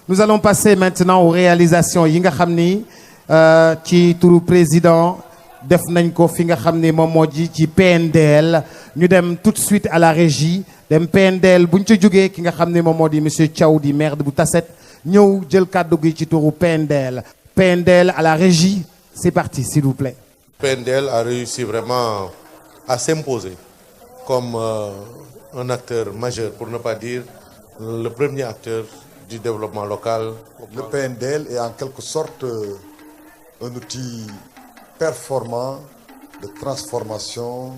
Nous allons passer maintenant aux réalisations yi nga xam ni ci turu président def nañ ko fi nga xam ni moom moo ji ci PNDL ñu dem tout de suite à la régie dem PNDL bu ñu ca jógee ki nga xam ni moom moo di monsieur Thiaw di maire bu Tassette ñëw jël kàddu gi ci turu PNDL. PNDL à la régie, c'est parti s'il vous plaît. PNDL a réussi vraiment à s'imposer comme un acteur majeur, pour ne pas dire le premier acteur du développement local. Le PNDL est en quelque sorte un outil performant de transformation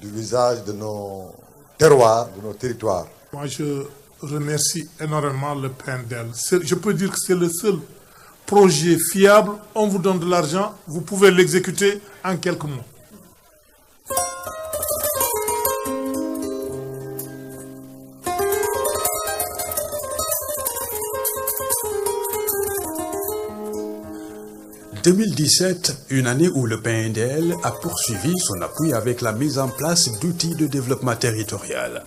du visage de nos terroirs, de nos territoires. Moi, je remercie énormément le PNDL. Je peux dire que c'est le seul projet fiable. On vous donne de l'argent, vous pouvez l'exécuter en quelques mois. En 2017, une année où le PNDL a poursuivi son appui avec la mise en place d'outils de développement territorial.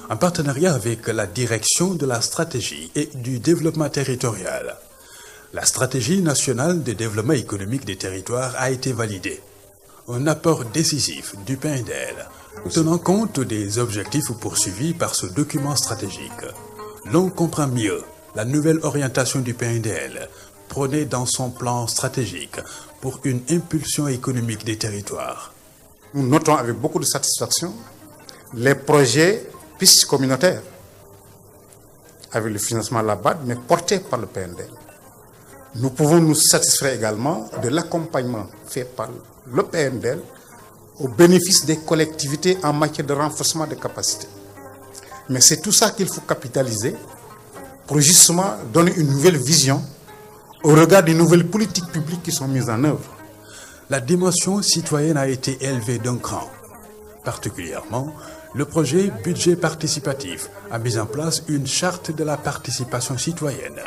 En partenariat avec la direction de la stratégie et du développement territorial, la stratégie nationale de développement économique des territoires a été validée. Un apport décisif du PNDL, tenant compte des objectifs poursuivis par ce document stratégique. L'on comprend mieux la nouvelle orientation du PNDL, prônée dans son plan stratégique pour une impulsion économique des territoires. Nous notons avec beaucoup de satisfaction les projets pistes communautaires avec le financement de la BAD, mais portés par le PNDL. Nous pouvons nous satisfaire également de l'accompagnement fait par le PNDL au bénéfice des collectivités en matière de renforcement des capacités. Mais c'est tout ça qu'il faut capitaliser pour justement donner une nouvelle vision au regard des nouvelles politiques publiques qui sont mises en œuvre. La dimension citoyenne a été élevée d'un cran. Particulièrement, le projet budget participatif a mis en place une charte de la participation citoyenne,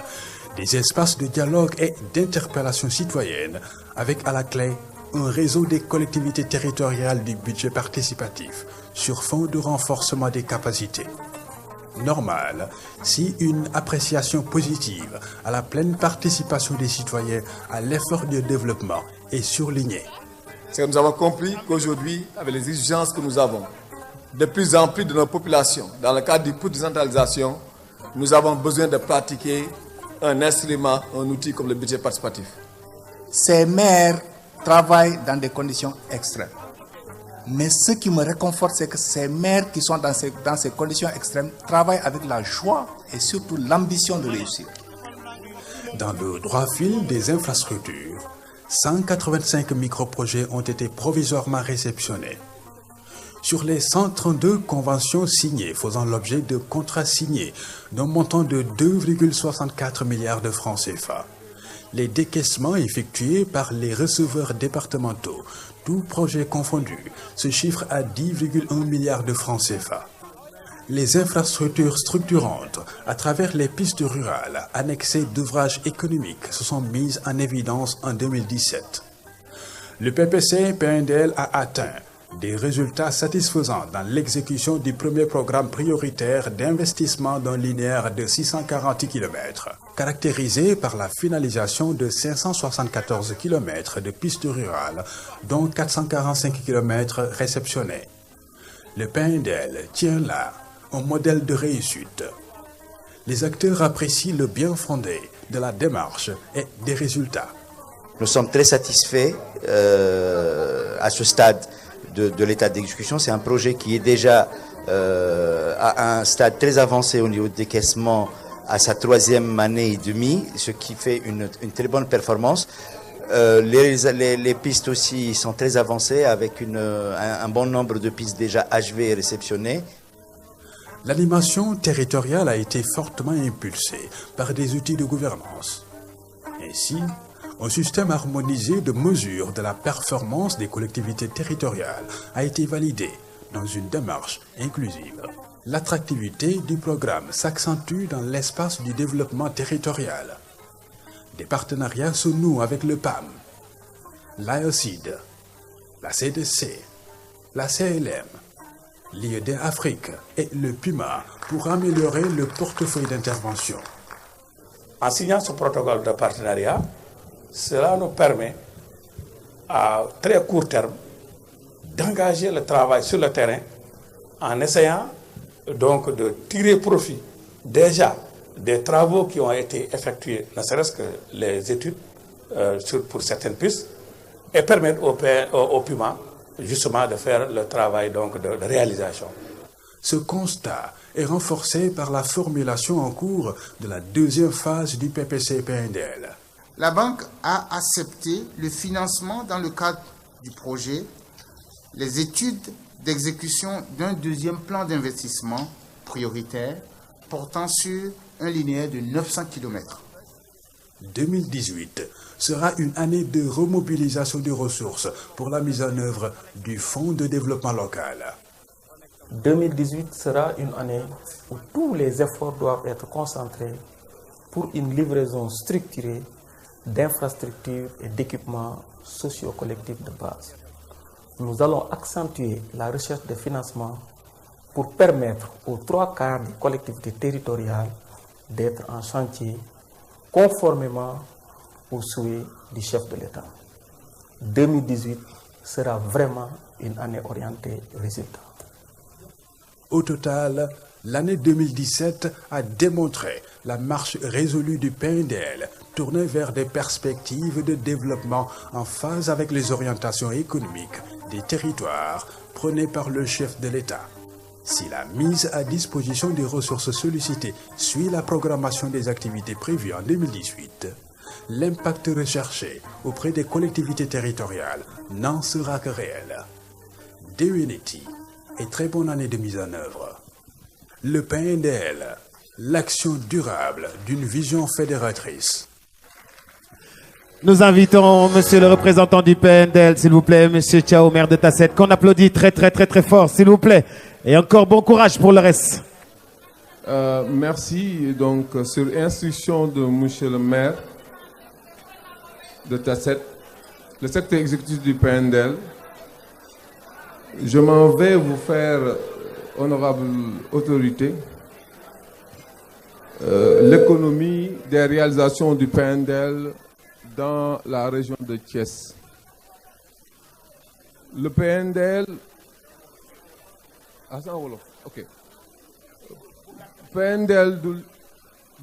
des espaces de dialogue et d'interpellation citoyenne, avec à la clé un réseau des collectivités territoriales du budget participatif sur fond de renforcement des capacités. Normal si une appréciation positive à la pleine participation des citoyens à l'effort de développement est surlignée. C'est que nous avons compris qu'aujourd'hui, avec les exigences que nous avons, de plus en plus de nos populations, dans le cadre du coût de décentralisation, nous avons besoin de pratiquer un instrument, un outil comme le budget participatif. Ces maires travaillent dans des conditions extrêmes. Mais ce qui me réconforte, c'est que ces maires qui sont dans ces conditions extrêmes travaillent avec la joie et surtout l'ambition de réussir. Dans le droit fil des infrastructures, 185 microprojets ont été provisoirement réceptionnés. Sur les 132 conventions signées faisant l'objet de contrats signés d'un montant de 2,64 milliards de francs CFA, les décaissements effectués par les receveurs départementaux, tous projets confondus, se chiffrent à 10,1 milliards de francs CFA. Les infrastructures structurantes, à travers les pistes rurales annexées d'ouvrages économiques, se sont mises en évidence en 2017. Le PPC-PNDL a atteint des résultats satisfaisants dans l'exécution du premier programme prioritaire d'investissement d'un linéaire de 640 km, caractérisé par la finalisation de 574 km de pistes rurales, dont 445 km réceptionnés. Le PNDL tient là un modèle de réussite. Les acteurs apprécient le bien fondé de la démarche et des résultats. Nous sommes très satisfaits à ce stade de l'état d'exécution. C'est un projet qui est déjà à un stade très avancé au niveau de décaissement à sa 3e année et demie, ce qui fait une très bonne performance. Les pistes aussi sont très avancées avec un bon nombre de pistes déjà achevées et réceptionnées. L'animation territoriale a été fortement impulsée par des outils de gouvernance. Ainsi, un système harmonisé de mesure de la performance des collectivités territoriales a été validé dans une démarche inclusive. L'attractivité du programme s'accentue dans l'espace du développement territorial. Des partenariats se nouent avec le PAM, l'AOCID, la CDC, la CLM, l'IED Afrique et le PUMA pour améliorer le portefeuille d'intervention. En signant ce protocole de partenariat, cela nous permet à très court terme d'engager le travail sur le terrain en essayant donc de tirer profit déjà des travaux qui ont été effectués, ne serait-ce que les études pour certaines pistes, et permettre au PUMA justement de faire le travail donc de réalisation. Ce constat est renforcé par la formulation en cours de la deuxième phase du PPC-PNDL. La banque a accepté le financement dans le cadre du projet, les études d'exécution d'un deuxième plan d'investissement prioritaire portant sur un linéaire de 900 km. 2018 sera une année de remobilisation des ressources pour la mise en œuvre du Fonds de développement local. 2018 sera une année où tous les efforts doivent être concentrés pour une livraison structurée d'infrastructures et d'équipements socio-collectifs de base. Nous allons accentuer la recherche de financement pour permettre aux 3/4 des collectivités territoriales d'être en chantier conformément aux souhaits du chef de l'État. 2018 sera vraiment une année orientée résultat. Au total, l'année 2017 a démontré la marche résolue du PNDL tournée vers des perspectives de développement en phase avec les orientations économiques des territoires prônées par le chef de l'État. Si la mise à disposition des ressources sollicitées suit la programmation des activités prévues en 2018, l'impact recherché auprès des collectivités territoriales n'en sera que réel. Déwéniti et très bonne année de mise en œuvre. Le PNDL, l'action durable d'une vision fédératrice. Nous invitons monsieur le représentant du PNDL, s'il vous plaît, monsieur Thiao, maire de Tassette, qu'on applaudit très fort, s'il vous plaît. Et encore bon courage pour le reste. Merci. Donc, sur instruction de monsieur le maire de Tassette, le secrétaire exécutif du PNDL, je m'en vais vous faire, honorable autorité, l'économie des réalisations du PNDL dans la région de Thiès. Le PNDL... ok. PNDL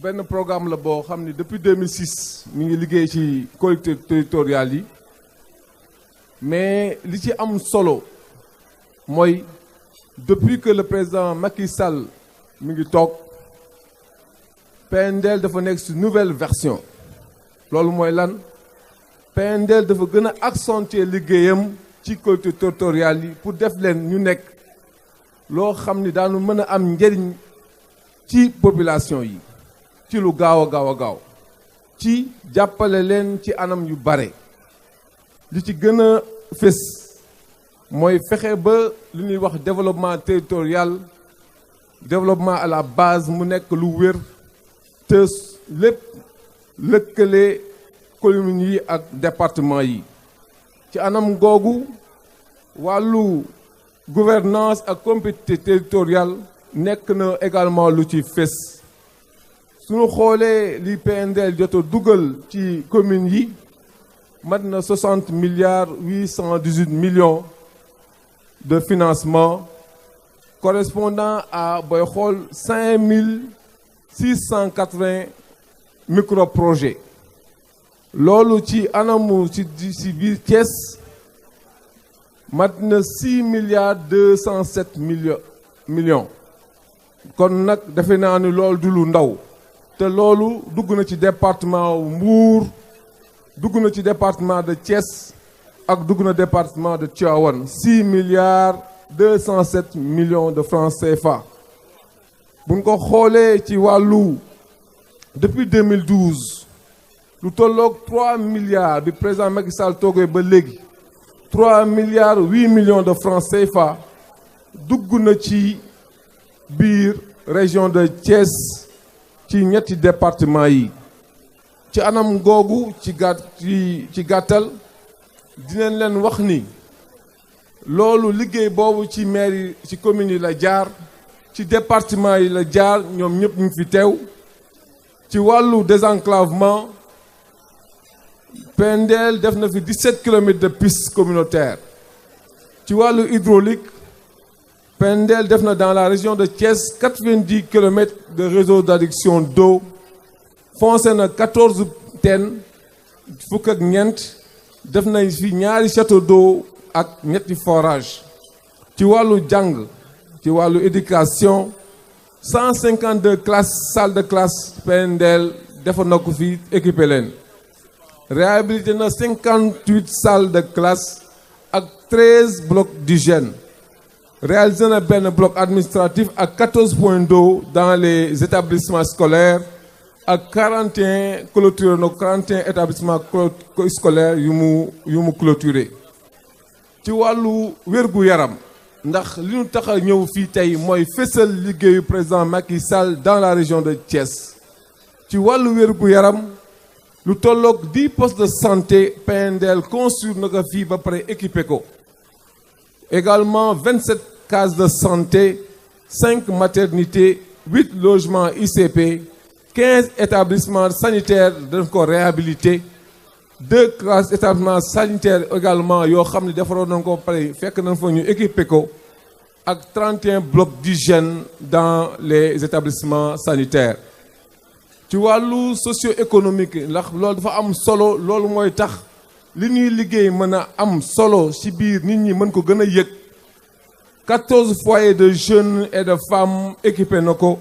un programme la boo xam ni depuis 2006 mi ngi liggéey ci collectivités territoriales yi mais li ci am solo mooy depuis que le président Macky Sall mi ngi toog PNDL dafa nekk ci nouvelle version loolu mooy lan PNDL dafa gën a accentuer liggéeyam ci collectivités territoriales yi pour def leen ñu nekk loo xam ni daanu mën a am njëriñ ci population yi ci lu gaaw a gaaw ci jàppale leen ci anam yu bare li ci gën a fés mooy fexe ba lu ñuy wax développement territorial développement à la base mu nekk lu wér te lépp lëkkale communes yi ak département yi ci anam googu wàllu gouvernance ak compétitivité territoriale nekk na également lu ci fés suñu xoolee li PNDL jot a dugal ci communes yi mat na 60 milliards 818 millions de financement correspondant à booy xool 5680 microprojets loolu ci anamu ci biir Thiès mat na 6 milliards 207 millions kon nag defe naa ni loolu du lu ndaw te loolu dugg na ci département Mbour dugg na ci département de Thiès ak dugg na département de Tivaouane 6 milliards 207 millions de francs CFA buñ ko xoolee ci wàllu depuis 2012 lu tolloog 3 milliards bi président Macky Sall toogee ba léegi 3 milliards 8 millions de francs CFA dugg na ci biir région de Thiès ci ñetti département yi ci anam googu ci gàttal dinañ leen wax ni loolu liggéey boobu ci maire yi ci commune yi la jaar ci département yi la jaar ñoom ñëpp ñu fi teew ci wàllu désenclavement PNDL def na fi 17 kilomètres de pistes communautaires ci wàllu hydraulique PNDL def na dans la région de Thiès 90 kilomètres de réseau d'adduction d'eau foncé na 14 teen fukk ak ñeent def nañ fi ñaari château d'eau ak ñetti forage ci wàllu jàng ci wàllu éducation 152 classes salles de classe PNDL defa na ko fi équipé leen réhabilité na 58 salles de classe ak 13 blocs d'hygiène réalisé na benn bloc administratif ak 14 points d'eau dans les établissements scolaires ak 41 clôturé na 41 établissements scolaires yu mu clôturé ci wàllu wér-gu-yaram ndax li ñu tax a ñëw fii tey mooy fésal liggéeyu président Macky Sall dans la région de Thiès ci wàllu wér-gu-yaram lu tolloog 10 postes de santé PNDL construire na ko fii ba pare équipé ko également 27 cases de santé 5 maternités 8 logements ICP 15 établissements sanitaires dañ ko réhabilité 2 classes établissements sanitaires également yoo xam ne defaroon nañ ko pare fekk nañ fa ñu équipé ko ak 31 blocs d'hygiène dans les établissements sanitaires ci wàllu socio-économique ndax loolu dafa am solo loolu mooy tax li ñuy liggéey mën a am solo ci biir nit ñi mën ko gën a yëg 14 foyers de jeunes et de femmes équipés na ko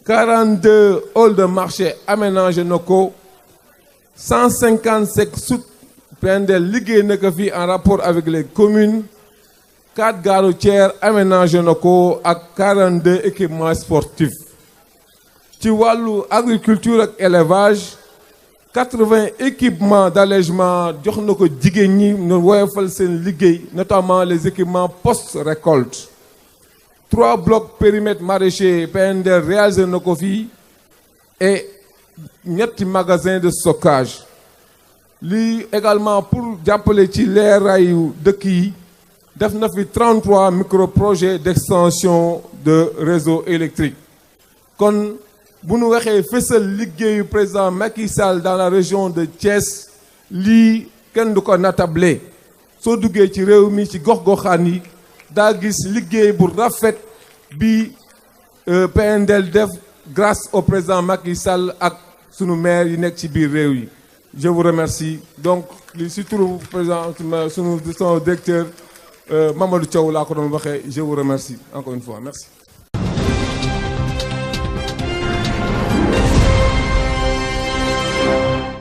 42 halls de marché aménagé na ko 155 soutes PNDL liggéey na ko fii en rapport avec les communes 4 gares routières aménagé na ko ak 42 équipements sportifs ci wàllu agriculture ak élevage 80 équipements d'allègement jox na ko jigéen ñi ñu woyofal seen liggéey notamment les équipements post-récolte 3 blocs périmètre maraîcher PNDL réalisé na ko fii et ñetti magasin de stockage lii également pour jàppale ci leeraayu dëkk yi def na fi 33 micro-projets d'extension de réseau électrique kon bu nu waxee fësal liggéeyu président Macky Sall dans la région de Thiès lii kenn du ko natable soo duggee ci réew mi ci gox-goxaan yi daa gis liggéey bu rafet bi PNDL def grâce au président Macky Sall ak sunu maire yi nekk ci biir réew yi je vous remercie donc li si turu président sunu directeur Mamadou Thiaw laa ko doon waxee je vous remercie encore une fois merci